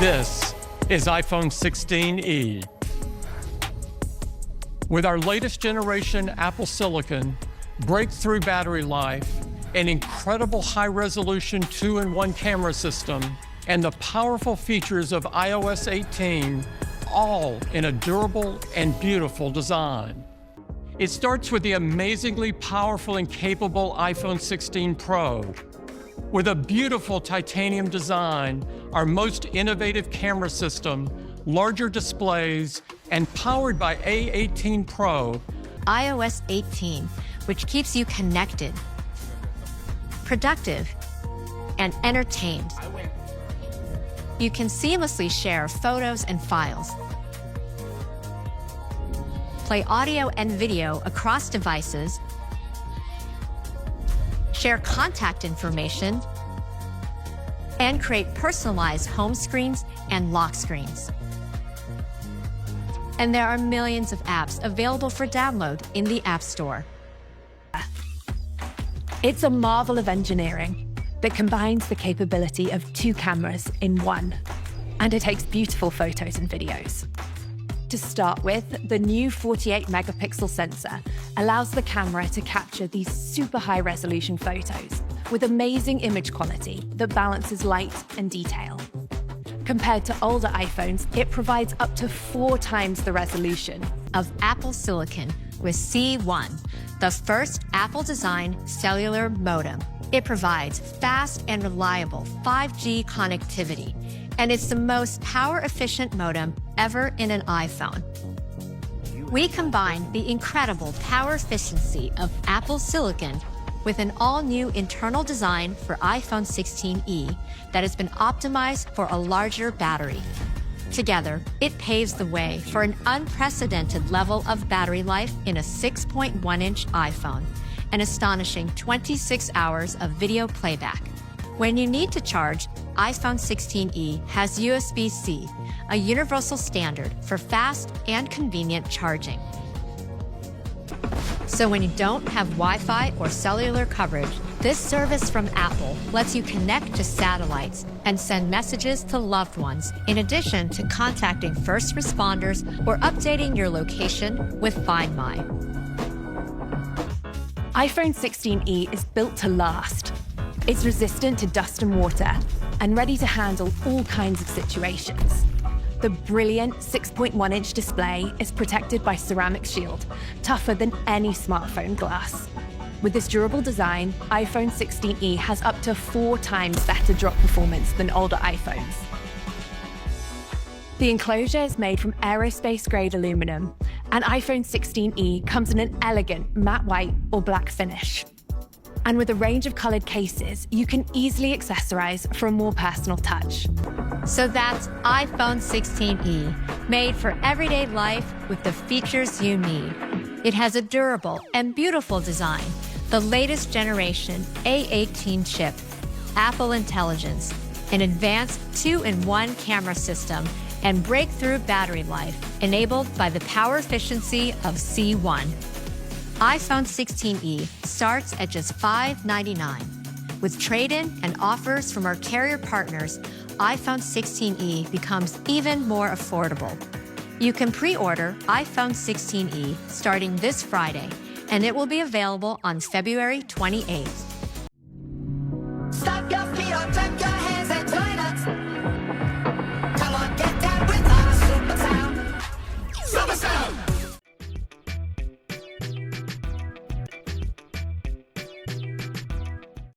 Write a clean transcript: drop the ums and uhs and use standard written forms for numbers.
This is iPhone 16e. With our latest generation Apple Silicon, breakthrough battery life, an incredible high-resolution 2-in-1 camera system, and the powerful features of iOS 18, all in a durable and beautiful design. It starts with the amazingly powerful and capable iPhone 16 Pro. With a beautiful titanium design, our most innovative camera system, larger displays, and powered by A18 Pro, iOS 18, which keeps you connected, productive, and entertained. You can seamlessly share photos and files, play audio and video across devices, share contact information, and create personalized home screens and lock screens. And there are millions of apps available for download in the App Store. It's a marvel of engineering that combines the capability of two cameras in one, and it takes beautiful photos and videos. To start with, the new 48-megapixel sensor allows the camera to capture these super high-resolution photos with amazing image quality that balances light and detail. Compared to older iPhones, it provides up to 4 times the resolution of Apple Silicon with C1, the first Apple-designed cellular modem. It provides fast and reliable 5G connectivity, and it's the most power-efficient modem ever in an iPhone. We combine the incredible power efficiency of Apple Silicon with an all-new internal design for iPhone 16e that has been optimized for a larger battery. Together, it paves the way for an unprecedented level of battery life in a 6.1-inch iPhone, an astonishing 26 hours of video playback. When you need to charge, iPhone 16e has USB-C, a universal standard for fast and convenient charging. So when you don't have Wi-Fi or cellular coverage, this service from Apple lets you connect to satellites and send messages to loved ones, in addition to contacting first responders or updating your location with Find My. iPhone 16e is built to last. It's resistant to dust and water and ready to handle all kinds of situations. The brilliant 6.1-inch display is protected by ceramic shield, tougher than any smartphone glass. With this durable design, iPhone 16e has up to 4 times better drop performance than older iPhones. The enclosure is made from aerospace-grade aluminum, and iPhone 16e comes in an elegant matte white or black finish. And with a range of colored cases, you can easily accessorize for a more personal touch. So that's iPhone 16e, made for everyday life with the features you need. It has a durable and beautiful design, the latest generation A18 chip, Apple Intelligence, an advanced 2-in-1 camera system, and breakthrough battery life enabled by the power efficiency of C1. iPhone 16e starts at just $599. With trade-in and offers from our carrier partners, iPhone 16e becomes even more affordable. You can pre-order iPhone 16e starting this Friday, and it will be available on February 28th.